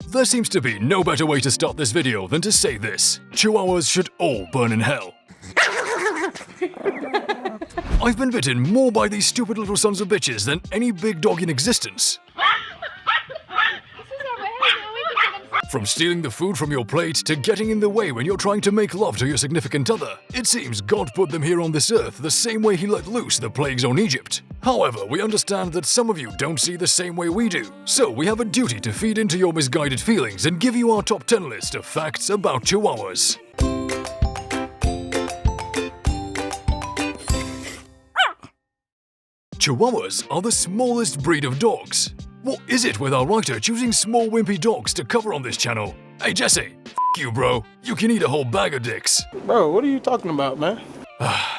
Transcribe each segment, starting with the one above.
There seems to be no better way to start this video than to say this: Chihuahuas should all burn in hell. I've been bitten more by these stupid little sons of bitches than any big dog in existence. From stealing the food from your plate to getting in the way when you're trying to make love to your significant other, it seems God put them here on this earth the same way He let loose the plagues on Egypt. However, we understand that some of you don't see the same way we do, so we have a duty to feed into your misguided feelings and give you our top 10 list of facts about Chihuahuas. Chihuahuas are the smallest breed of dogs. What is it with our writer choosing small wimpy dogs to cover on this channel? Hey Jesse, f you bro, you can eat a whole bag of dicks. Bro, what are you talking about, man?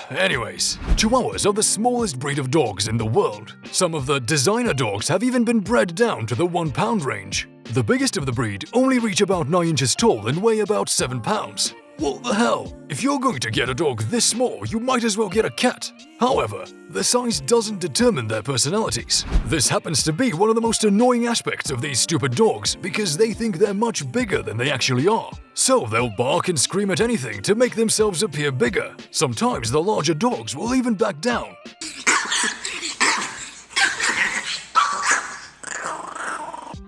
Anyways, Chihuahuas are the smallest breed of dogs in the world. Some of the designer dogs have even been bred down to the 1 pound range. The biggest of the breed only reach about 9 inches tall and weigh about 7 pounds. What the hell? If you're going to get a dog this small, you might as well get a cat. However, the size doesn't determine their personalities. This happens to be one of the most annoying aspects of these stupid dogs because they think they're much bigger than they actually are. So they'll bark and scream at anything to make themselves appear bigger. Sometimes the larger dogs will even back down.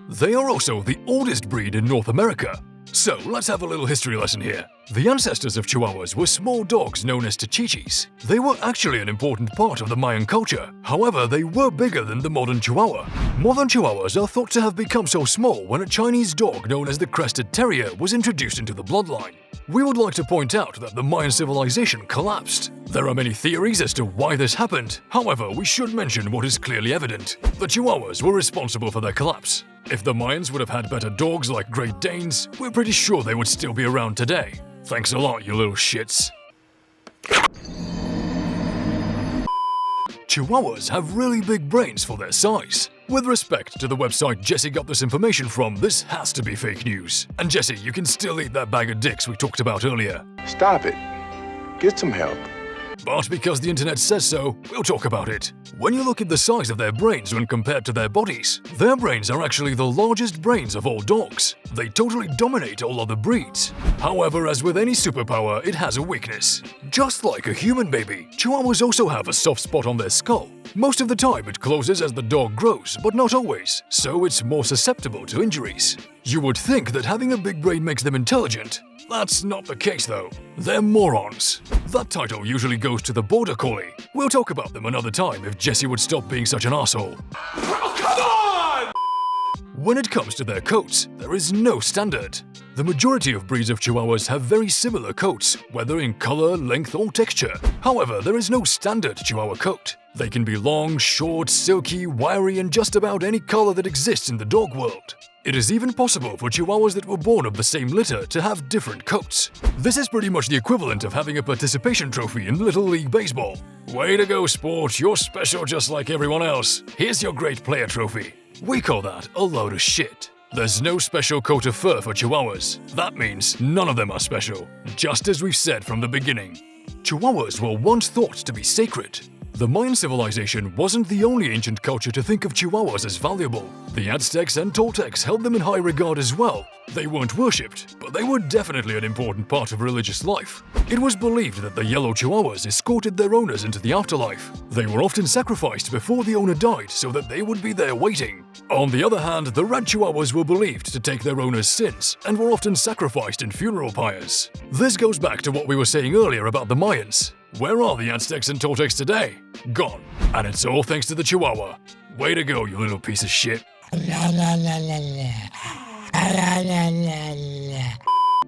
They are also the oldest breed in North America. So let's have a little history lesson here. The ancestors of Chihuahuas were small dogs known as Chichis. They were actually an important part of the Mayan culture. However, they were bigger than the modern Chihuahua. Modern Chihuahuas are thought to have become so small when a Chinese dog known as the Crested Terrier was introduced into the bloodline. We would like to point out that the Mayan civilization collapsed. There are many theories as to why this happened. However, we should mention what is clearly evident. The Chihuahuas were responsible for their collapse. If the Mayans would have had better dogs like Great Danes, we're pretty sure they would still be around today. Thanks a lot, you little shits. Chihuahuas have really big brains for their size. With respect to the website Jesse got this information from, this has to be fake news. And Jesse, you can still eat that bag of dicks we talked about earlier. Stop it. Get some help. But because the internet says so, we'll talk about it. When you look at the size of their brains when compared to their bodies, their brains are actually the largest brains of all dogs. They totally dominate all other breeds. However, as with any superpower, it has a weakness. Just like a human baby, Chihuahuas also have a soft spot on their skull. Most of the time it closes as the dog grows, but not always, so it's more susceptible to injuries. You would think that having a big brain makes them intelligent. That's not the case though. They're morons. That title usually goes to the Border Collie. We'll talk about them another time if Jesse would stop being such an asshole. Oh, come on! When it comes to their coats, there is no standard. The majority of breeds of Chihuahuas have very similar coats, whether in color, length, or texture. However, there is no standard Chihuahua coat. They can be long, short, silky, wiry, and just about any color that exists in the dog world. It is even possible for Chihuahuas that were born of the same litter to have different coats. This is pretty much the equivalent of having a participation trophy in Little League Baseball. Way to go, sport, you're special just like everyone else. Here's your great player trophy. We call that a load of shit. There's no special coat of fur for Chihuahuas. That means none of them are special, just as we've said from the beginning. Chihuahuas were once thought to be sacred. The Mayan civilization wasn't the only ancient culture to think of Chihuahuas as valuable. The Aztecs and Toltecs held them in high regard as well. They weren't worshipped, but they were definitely an important part of religious life. It was believed that the yellow Chihuahuas escorted their owners into the afterlife. They were often sacrificed before the owner died so that they would be there waiting. On the other hand, the red Chihuahuas were believed to take their owners' sins and were often sacrificed in funeral pyres. This goes back to what we were saying earlier about the Mayans. Where are the Aztecs and Toltecs today? Gone. And it's all thanks to the Chihuahua. Way to go, you little piece of shit.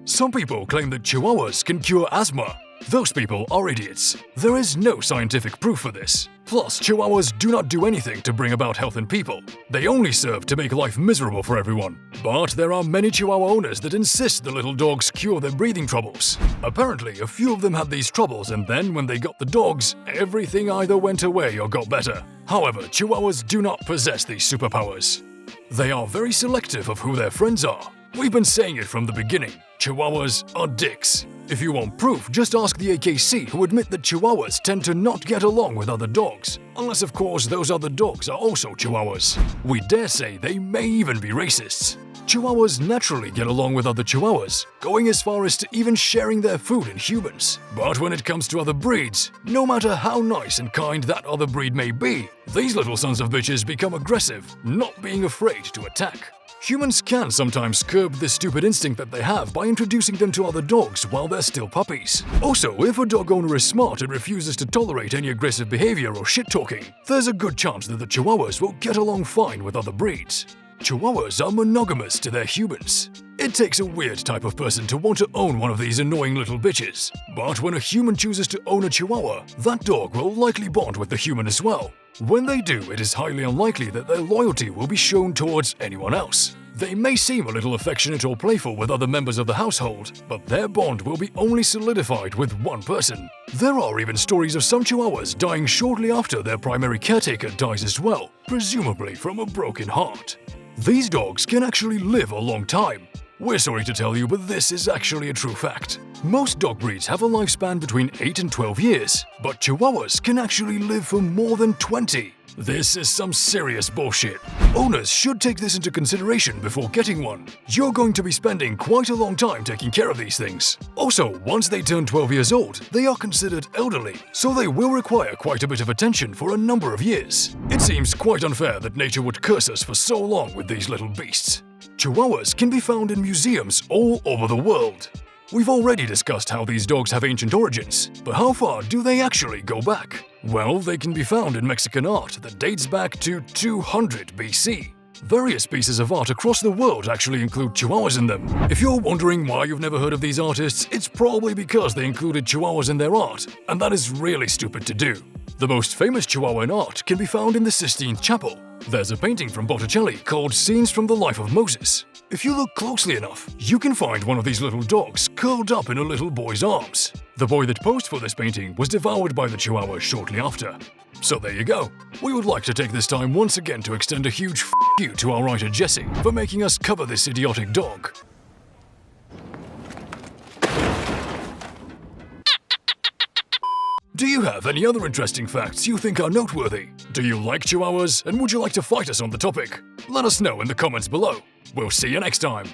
Some people claim that Chihuahuas can cure asthma. Those people are idiots. There is no scientific proof for this. Plus, Chihuahuas do not do anything to bring about health in people. They only serve to make life miserable for everyone. But there are many Chihuahua owners that insist the little dogs cure their breathing troubles. Apparently, a few of them had these troubles and then when they got the dogs, everything either went away or got better. However, Chihuahuas do not possess these superpowers. They are very selective of who their friends are. We've been saying it from the beginning. Chihuahuas are dicks. If you want proof, just ask the AKC, who admit that Chihuahuas tend to not get along with other dogs. Unless, of course, those other dogs are also Chihuahuas. We dare say they may even be racists. Chihuahuas naturally get along with other Chihuahuas, going as far as to even sharing their food in humans. But when it comes to other breeds, no matter how nice and kind that other breed may be, these little sons of bitches become aggressive, not being afraid to attack. Humans can sometimes curb this stupid instinct that they have by introducing them to other dogs while they're still puppies. Also, if a dog owner is smart and refuses to tolerate any aggressive behavior or shit-talking, there's a good chance that the Chihuahuas will get along fine with other breeds. Chihuahuas are monogamous to their humans. It takes a weird type of person to want to own one of these annoying little bitches. But when a human chooses to own a Chihuahua, that dog will likely bond with the human as well. When they do, it is highly unlikely that their loyalty will be shown towards anyone else. They may seem a little affectionate or playful with other members of the household, but their bond will be only solidified with one person. There are even stories of some Chihuahuas dying shortly after their primary caretaker dies as well, presumably from a broken heart. These dogs can actually live a long time. We're sorry to tell you, but this is actually a true fact. Most dog breeds have a lifespan between 8 and 12 years, but Chihuahuas can actually live for more than 20. This is some serious bullshit. Owners should take this into consideration before getting one. You're going to be spending quite a long time taking care of these things. Also, once they turn 12 years old, they are considered elderly, so they will require quite a bit of attention for a number of years. It seems quite unfair that nature would curse us for so long with these little beasts. Chihuahuas can be found in museums all over the world. We've already discussed how these dogs have ancient origins, but how far do they actually go back? Well, they can be found in Mexican art that dates back to 200 BC. Various pieces of art across the world actually include Chihuahuas in them. If you're wondering why you've never heard of these artists, it's probably because they included Chihuahuas in their art, and that is really stupid to do. The most famous Chihuahua in art can be found in the Sistine Chapel. There's a painting from Botticelli called Scenes from the Life of Moses. If you look closely enough, you can find one of these little dogs curled up in a little boy's arms. The boy that posed for this painting was devoured by the Chihuahua shortly after. So there you go. We would like to take this time once again to extend a huge f*** you to our writer Jesse for making us cover this idiotic dog. Do you have any other interesting facts you think are noteworthy? Do you like Chihuahuas and would you like to fight us on the topic? Let us know in the comments below. We'll see you next time.